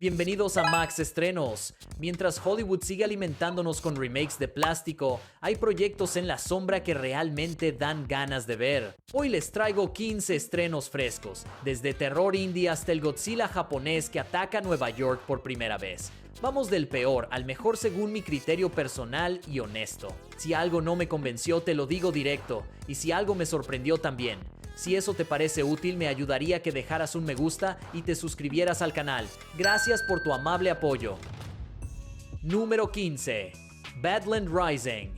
Bienvenidos a Max Estrenos. Mientras Hollywood sigue alimentándonos con remakes de plástico, hay proyectos en la sombra que realmente dan ganas de ver. Hoy les traigo 15 estrenos frescos, desde terror indie hasta el Godzilla japonés que ataca Nueva York por primera vez. Vamos del peor al mejor según mi criterio personal y honesto. Si algo no me convenció, te lo digo directo, y si algo me sorprendió también. Si eso te parece útil, me ayudaría que dejaras un me gusta y te suscribieras al canal. Gracias por tu amable apoyo. Número 15. Badland Rising.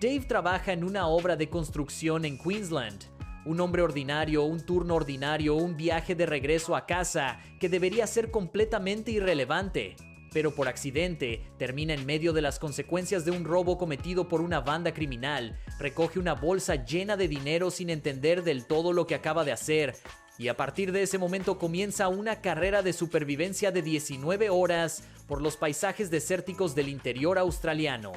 Dave trabaja en una obra de construcción en Queensland. Un hombre ordinario, un turno ordinario, un viaje de regreso a casa que debería ser completamente irrelevante. Pero por accidente, termina en medio de las consecuencias de un robo cometido por una banda criminal, recoge una bolsa llena de dinero sin entender del todo lo que acaba de hacer, y a partir de ese momento comienza una carrera de supervivencia de 19 horas por los paisajes desérticos del interior australiano.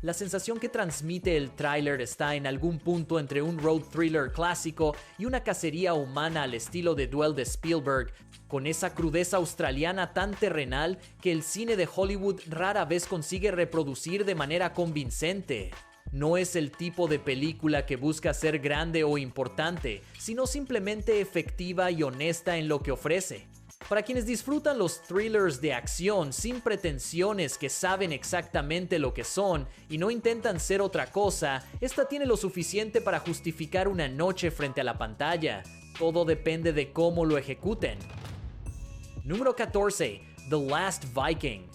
La sensación que transmite el tráiler está en algún punto entre un road thriller clásico y una cacería humana al estilo de Duel de Spielberg, con esa crudeza australiana tan terrenal que el cine de Hollywood rara vez consigue reproducir de manera convincente. No es el tipo de película que busca ser grande o importante, sino simplemente efectiva y honesta en lo que ofrece. Para quienes disfrutan los thrillers de acción sin pretensiones que saben exactamente lo que son y no intentan ser otra cosa, esta tiene lo suficiente para justificar una noche frente a la pantalla. Todo depende de cómo lo ejecuten. Número 14. The Last Viking.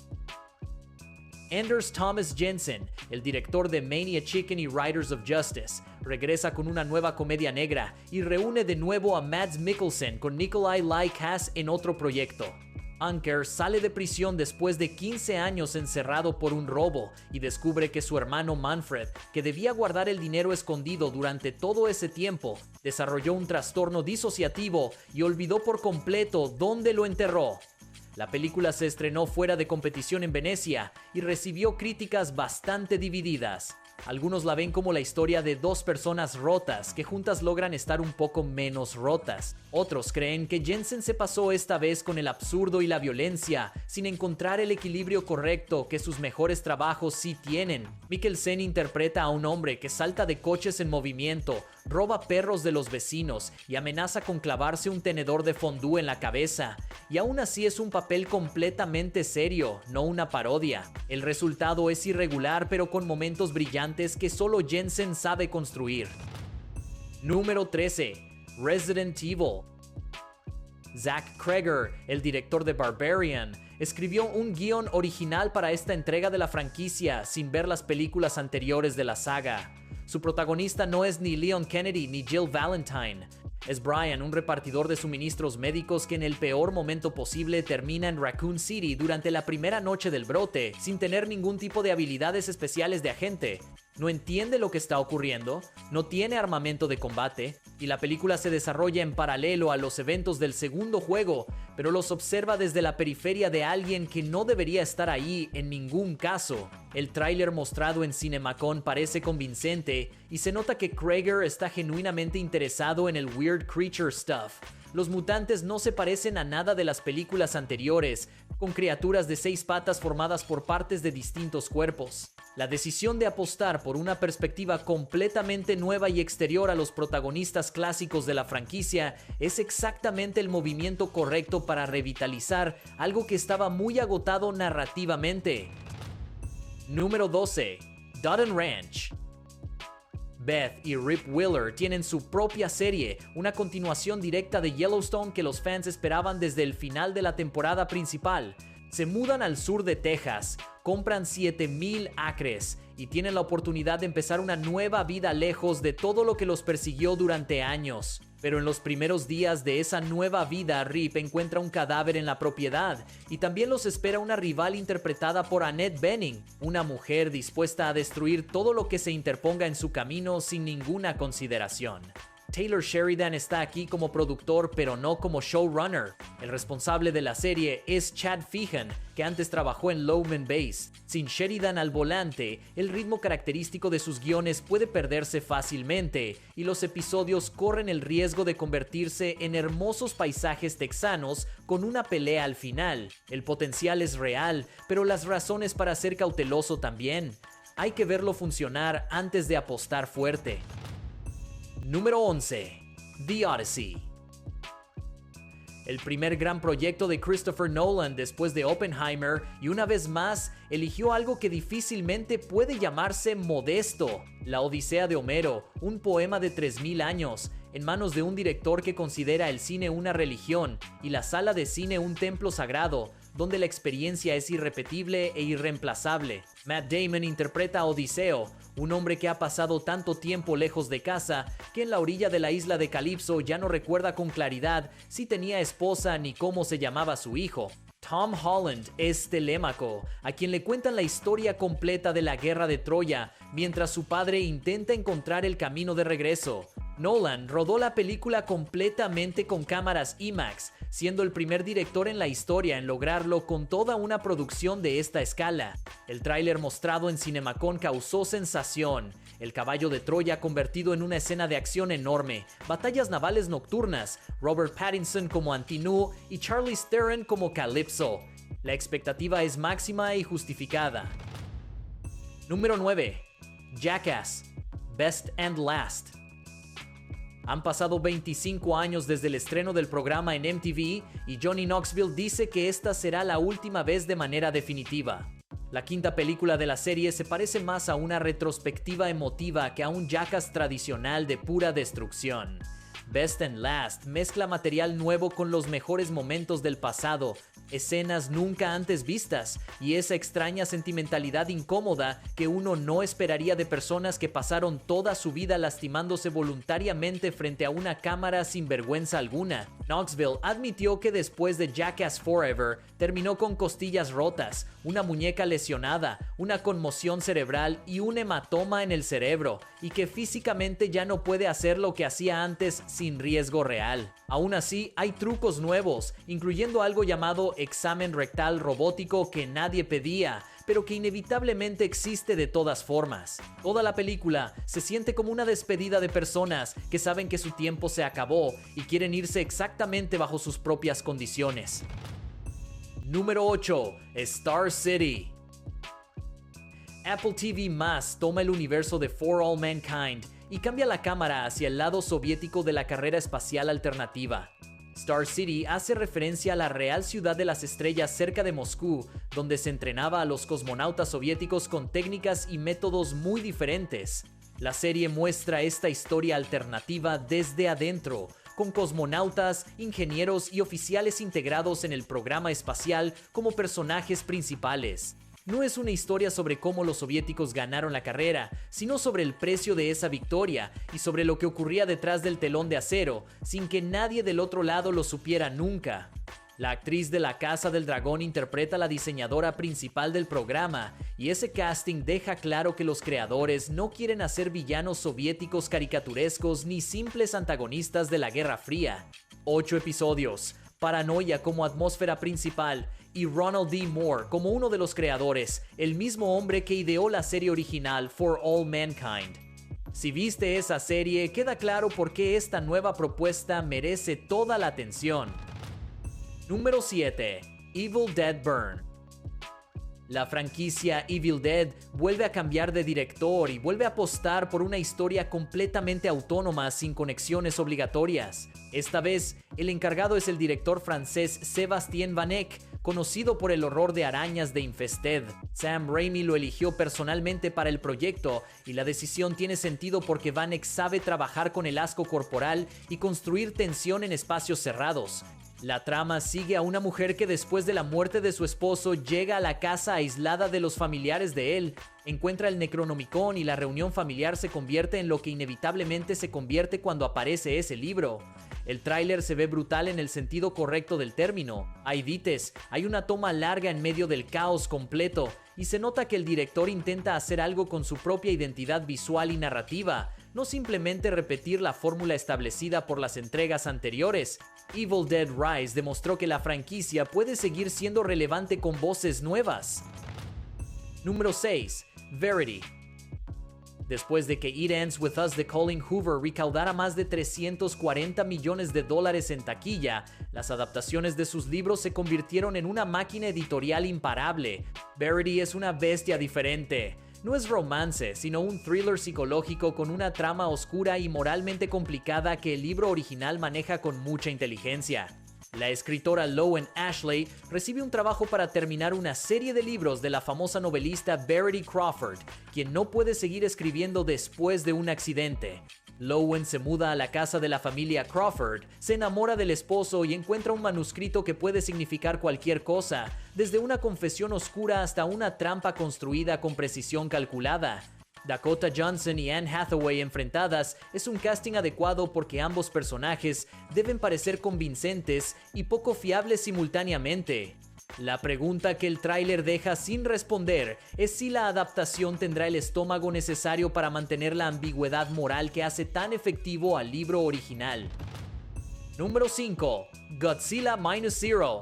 Anders Thomas Jensen, el director de Maniac Chicken y Riders of Justice, regresa con una nueva comedia negra y reúne de nuevo a Mads Mikkelsen con Nikolai Ly Cass en otro proyecto. Anker sale de prisión después de 15 años encerrado por un robo y descubre que su hermano Manfred, que debía guardar el dinero escondido durante todo ese tiempo, desarrolló un trastorno disociativo y olvidó por completo dónde lo enterró. La película se estrenó fuera de competición en Venecia y recibió críticas bastante divididas. Algunos la ven como la historia de dos personas rotas que juntas logran estar un poco menos rotas. Otros creen que Jensen se pasó esta vez con el absurdo y la violencia, sin encontrar el equilibrio correcto que sus mejores trabajos sí tienen. Mikkelsen interpreta a un hombre que salta de coches en movimiento, roba perros de los vecinos y amenaza con clavarse un tenedor de fondue en la cabeza. Y aún así es un papel completamente serio, no una parodia. El resultado es irregular pero con momentos brillantes que solo Jensen sabe construir. Número 13. Resident Evil. Zach Cregger, el director de Barbarian, escribió un guión original para esta entrega de la franquicia sin ver las películas anteriores de la saga. Su protagonista no es ni Leon Kennedy ni Jill Valentine. Es Brian, un repartidor de suministros médicos que en el peor momento posible termina en Raccoon City durante la primera noche del brote, sin tener ningún tipo de habilidades especiales de agente. No entiende lo que está ocurriendo, no tiene armamento de combate, y la película se desarrolla en paralelo a los eventos del segundo juego, pero los observa desde la periferia de alguien que no debería estar ahí en ningún caso. El tráiler mostrado en CinemaCon parece convincente, y se nota que Cregger está genuinamente interesado en el weird creature stuff. Los mutantes no se parecen a nada de las películas anteriores, con criaturas de 6 patas formadas por partes de distintos cuerpos. La decisión de apostar por una perspectiva completamente nueva y exterior a los protagonistas clásicos de la franquicia es exactamente el movimiento correcto para revitalizar algo que estaba muy agotado narrativamente. Número 12. Dutton Ranch. Beth y Rip Wheeler tienen su propia serie, una continuación directa de Yellowstone que los fans esperaban desde el final de la temporada principal. Se mudan al sur de Texas, compran 7,000 acres y tienen la oportunidad de empezar una nueva vida lejos de todo lo que los persiguió durante años. Pero en los primeros días de esa nueva vida, Rip encuentra un cadáver en la propiedad y también los espera una rival interpretada por Annette Bening, una mujer dispuesta a destruir todo lo que se interponga en su camino sin ninguna consideración. Taylor Sheridan está aquí como productor, pero no como showrunner. El responsable de la serie es Chad Feehan, que antes trabajó en Lowman Base. Sin Sheridan al volante, el ritmo característico de sus guiones puede perderse fácilmente, y los episodios corren el riesgo de convertirse en hermosos paisajes texanos con una pelea al final. El potencial es real, pero las razones para ser cauteloso también. Hay que verlo funcionar antes de apostar fuerte. Número 11. The Odyssey. El primer gran proyecto de Christopher Nolan después de Oppenheimer, y una vez más eligió algo que difícilmente puede llamarse modesto: La Odisea de Homero, un poema de 3000 años, en manos de un director que considera el cine una religión y la sala de cine un templo sagrado, donde la experiencia es irrepetible e irreemplazable. Matt Damon interpreta a Odiseo, un hombre que ha pasado tanto tiempo lejos de casa que en la orilla de la isla de Calipso ya no recuerda con claridad si tenía esposa ni cómo se llamaba su hijo. Tom Holland es Telémaco, a quien le cuentan la historia completa de la guerra de Troya, mientras su padre intenta encontrar el camino de regreso. Nolan rodó la película completamente con cámaras IMAX, siendo el primer director en la historia en lograrlo con toda una producción de esta escala. El tráiler mostrado en CinemaCon causó sensación. El caballo de Troya convertido en una escena de acción enorme, batallas navales nocturnas, Robert Pattinson como Antinu y Charlize Theron como Calypso. La expectativa es máxima y justificada. Número 9. Jackass, Best and Last. Han pasado 25 años desde el estreno del programa en MTV y Johnny Knoxville dice que esta será la última vez de manera definitiva. La quinta película de la serie se parece más a una retrospectiva emotiva que a un Jackass tradicional de pura destrucción. Best and Last mezcla material nuevo con los mejores momentos del pasado, escenas nunca antes vistas y esa extraña sentimentalidad incómoda que uno no esperaría de personas que pasaron toda su vida lastimándose voluntariamente frente a una cámara sin vergüenza alguna. Knoxville admitió que después de Jackass Forever terminó con costillas rotas, una muñeca lesionada, una conmoción cerebral y un hematoma en el cerebro, y que físicamente ya no puede hacer lo que hacía antes sin riesgo real. Aún así, hay trucos nuevos, incluyendo algo llamado examen rectal robótico que nadie pedía, pero que inevitablemente existe de todas formas. Toda la película se siente como una despedida de personas que saben que su tiempo se acabó y quieren irse exactamente bajo sus propias condiciones. Número 8. Star City. Apple TV+ toma el universo de For All Mankind y cambia la cámara hacia el lado soviético de la carrera espacial alternativa. Star City hace referencia a la real ciudad de las estrellas cerca de Moscú, donde se entrenaba a los cosmonautas soviéticos con técnicas y métodos muy diferentes. La serie muestra esta historia alternativa desde adentro, con cosmonautas, ingenieros y oficiales integrados en el programa espacial como personajes principales. No es una historia sobre cómo los soviéticos ganaron la carrera, sino sobre el precio de esa victoria y sobre lo que ocurría detrás del telón de acero, sin que nadie del otro lado lo supiera nunca. La actriz de La Casa del Dragón interpreta a la diseñadora principal del programa, y ese casting deja claro que los creadores no quieren hacer villanos soviéticos caricaturescos ni simples antagonistas de la Guerra Fría. 8 episodios, paranoia como atmósfera principal y Ronald D. Moore como uno de los creadores, el mismo hombre que ideó la serie original For All Mankind. Si viste esa serie, queda claro por qué esta nueva propuesta merece toda la atención. Número 7. Evil Dead Burn. La franquicia Evil Dead vuelve a cambiar de director y vuelve a apostar por una historia completamente autónoma sin conexiones obligatorias. Esta vez, el encargado es el director francés Sébastien Vanek, conocido por el horror de arañas de Infested. Sam Raimi lo eligió personalmente para el proyecto y la decisión tiene sentido porque Vanek sabe trabajar con el asco corporal y construir tensión en espacios cerrados. La trama sigue a una mujer que después de la muerte de su esposo llega a la casa aislada de los familiares de él, encuentra el Necronomicon y la reunión familiar se convierte en lo que inevitablemente se convierte cuando aparece ese libro. El tráiler se ve brutal en el sentido correcto del término. Hay dites, hay una toma larga en medio del caos completo, y se nota que el director intenta hacer algo con su propia identidad visual y narrativa, no simplemente repetir la fórmula establecida por las entregas anteriores. Evil Dead Rise demostró que la franquicia puede seguir siendo relevante con voces nuevas. Número 6. Verity. Después de que It Ends With Us de Colin Hoover recaudara más de $340 millones en taquilla, las adaptaciones de sus libros se convirtieron en una máquina editorial imparable. Verity es una bestia diferente. No es romance, sino un thriller psicológico con una trama oscura y moralmente complicada que el libro original maneja con mucha inteligencia. La escritora Lowen Ashley recibe un trabajo para terminar una serie de libros de la famosa novelista Verity Crawford, quien no puede seguir escribiendo después de un accidente. Lowen se muda a la casa de la familia Crawford, se enamora del esposo y encuentra un manuscrito que puede significar cualquier cosa, desde una confesión oscura hasta una trampa construida con precisión calculada. Dakota Johnson y Anne Hathaway enfrentadas es un casting adecuado porque ambos personajes deben parecer convincentes y poco fiables simultáneamente. La pregunta que el tráiler deja sin responder es si la adaptación tendrá el estómago necesario para mantener la ambigüedad moral que hace tan efectivo al libro original. Número 5. Godzilla Minus Zero.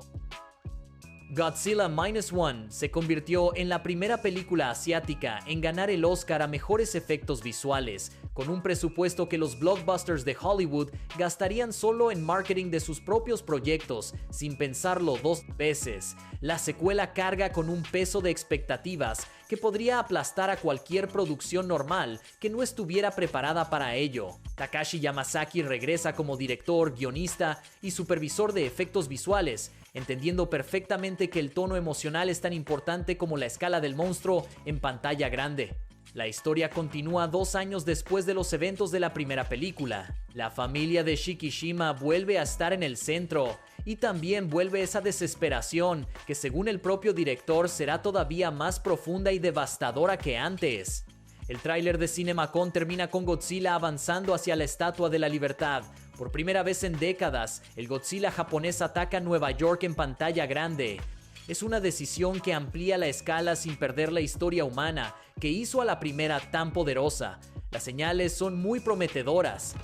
Godzilla Minus One se convirtió en la primera película asiática en ganar el Oscar a mejores efectos visuales, con un presupuesto que los blockbusters de Hollywood gastarían solo en marketing de sus propios proyectos, sin pensarlo dos veces. La secuela carga con un peso de expectativas que podría aplastar a cualquier producción normal que no estuviera preparada para ello. Takashi Yamazaki regresa como director, guionista y supervisor de efectos visuales, entendiendo perfectamente que el tono emocional es tan importante como la escala del monstruo en pantalla grande. La historia continúa 2 años después de los eventos de la primera película. La familia de Shikishima vuelve a estar en el centro, y también vuelve esa desesperación que, según el propio director, será todavía más profunda y devastadora que antes. El tráiler de CinemaCon termina con Godzilla avanzando hacia la Estatua de la Libertad. Por primera vez en décadas, el Godzilla japonés ataca Nueva York en pantalla grande. Es una decisión que amplía la escala sin perder la historia humana, que hizo a la primera tan poderosa. Las señales son muy prometedoras.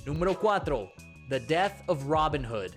Número 4. The Death of Robin Hood.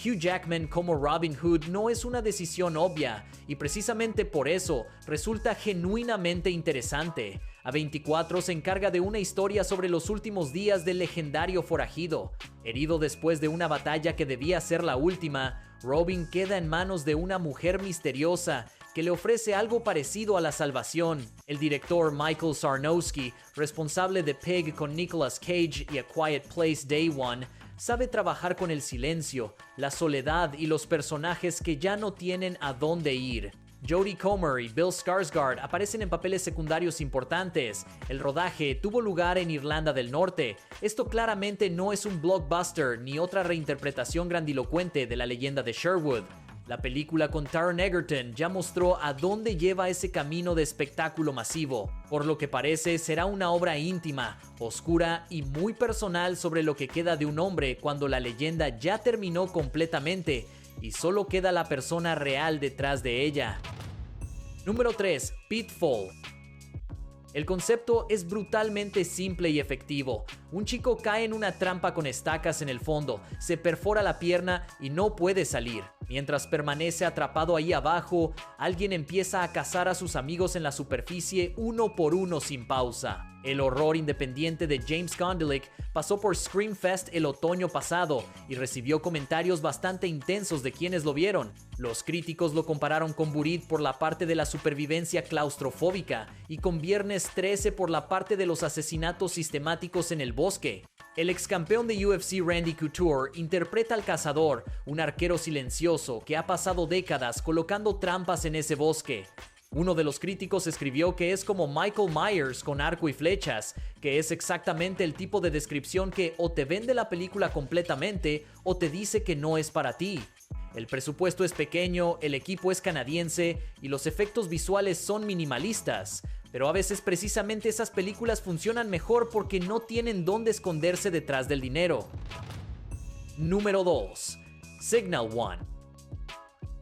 Hugh Jackman como Robin Hood no es una decisión obvia, y precisamente por eso resulta genuinamente interesante. A24 se encarga de una historia sobre los últimos días del legendario forajido. Herido después de una batalla que debía ser la última, Robin queda en manos de una mujer misteriosa que le ofrece algo parecido a la salvación. El director Michael Sarnowski, responsable de Pig con Nicolas Cage y A Quiet Place Day One, sabe trabajar con el silencio, la soledad y los personajes que ya no tienen a dónde ir. Jodie Comer y Bill Skarsgård aparecen en papeles secundarios importantes. El rodaje tuvo lugar en Irlanda del Norte. Esto claramente no es un blockbuster ni otra reinterpretación grandilocuente de la leyenda de Sherwood. La película con Taron Egerton ya mostró a dónde lleva ese camino de espectáculo masivo. Por lo que parece, será una obra íntima, oscura y muy personal sobre lo que queda de un hombre cuando la leyenda ya terminó completamente y solo queda la persona real detrás de ella. Número 3. Pitfall. El concepto es brutalmente simple y efectivo. Un chico cae en una trampa con estacas en el fondo, se perfora la pierna y no puede salir. Mientras permanece atrapado ahí abajo, alguien empieza a cazar a sus amigos en la superficie uno por uno sin pausa. El horror independiente de James Gondelick pasó por Screamfest el otoño pasado y recibió comentarios bastante intensos de quienes lo vieron. Los críticos lo compararon con Buried por la parte de la supervivencia claustrofóbica y con Viernes 13 por la parte de los asesinatos sistemáticos en el bosque. El ex campeón de UFC Randy Couture interpreta al cazador, un arquero silencioso que ha pasado décadas colocando trampas en ese bosque. Uno de los críticos escribió que es como Michael Myers con arco y flechas, que es exactamente el tipo de descripción que o te vende la película completamente o te dice que no es para ti. El presupuesto es pequeño, el equipo es canadiense y los efectos visuales son minimalistas. Pero a veces precisamente esas películas funcionan mejor porque no tienen dónde esconderse detrás del dinero. Número 2. Signal One.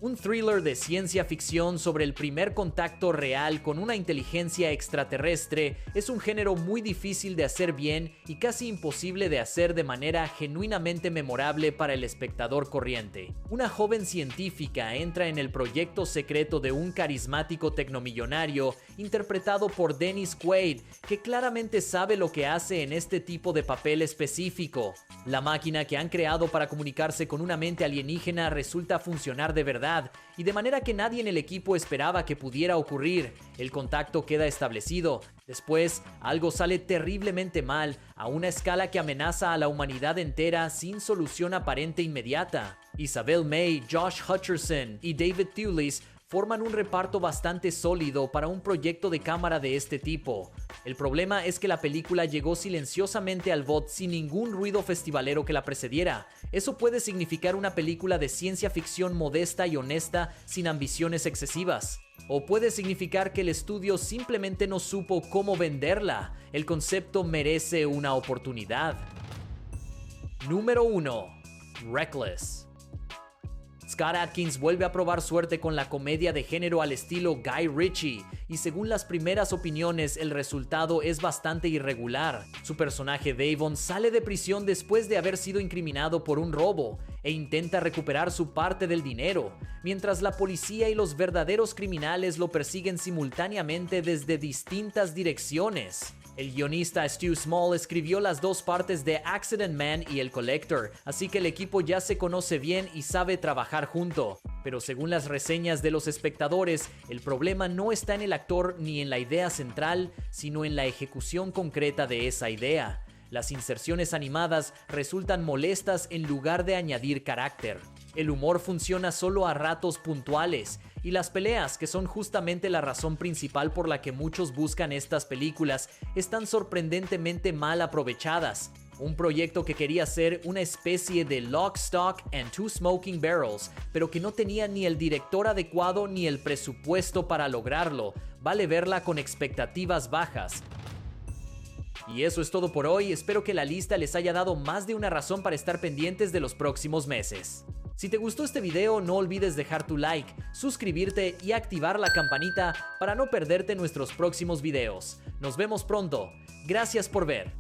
Un thriller de ciencia ficción sobre el primer contacto real con una inteligencia extraterrestre es un género muy difícil de hacer bien y casi imposible de hacer de manera genuinamente memorable para el espectador corriente. Una joven científica entra en el proyecto secreto de un carismático tecnomillonario interpretado por Dennis Quaid, que claramente sabe lo que hace en este tipo de papel específico. La máquina que han creado para comunicarse con una mente alienígena resulta funcionar de verdad, y de manera que nadie en el equipo esperaba que pudiera ocurrir. El contacto queda establecido. Después, algo sale terriblemente mal, a una escala que amenaza a la humanidad entera sin solución aparente inmediata. Isabel May, Josh Hutcherson y David Thewlis forman un reparto bastante sólido para un proyecto de cámara de este tipo. El problema es que la película llegó silenciosamente al bot sin ningún ruido festivalero que la precediera. Eso puede significar una película de ciencia ficción modesta y honesta sin ambiciones excesivas. O puede significar que el estudio simplemente no supo cómo venderla. El concepto merece una oportunidad. Número 1. Reckless. Scott Adkins vuelve a probar suerte con la comedia de género al estilo Guy Ritchie, y según las primeras opiniones, el resultado es bastante irregular. Su personaje Davon sale de prisión después de haber sido incriminado por un robo e intenta recuperar su parte del dinero, mientras la policía y los verdaderos criminales lo persiguen simultáneamente desde distintas direcciones. El guionista Stu Small escribió las dos partes de Accident Man y El Collector, así que el equipo ya se conoce bien y sabe trabajar junto. Pero según las reseñas de los espectadores, el problema no está en el actor ni en la idea central, sino en la ejecución concreta de esa idea. Las inserciones animadas resultan molestas en lugar de añadir carácter. El humor funciona solo a ratos puntuales, y las peleas, que son justamente la razón principal por la que muchos buscan estas películas, están sorprendentemente mal aprovechadas. Un proyecto que quería ser una especie de Lock, Stock and Two Smoking Barrels, pero que no tenía ni el director adecuado ni el presupuesto para lograrlo. Vale verla con expectativas bajas. Y eso es todo por hoy. Espero que la lista les haya dado más de una razón para estar pendientes de los próximos meses. Si te gustó este video, no olvides dejar tu like, suscribirte y activar la campanita para no perderte nuestros próximos videos. Nos vemos pronto. Gracias por ver.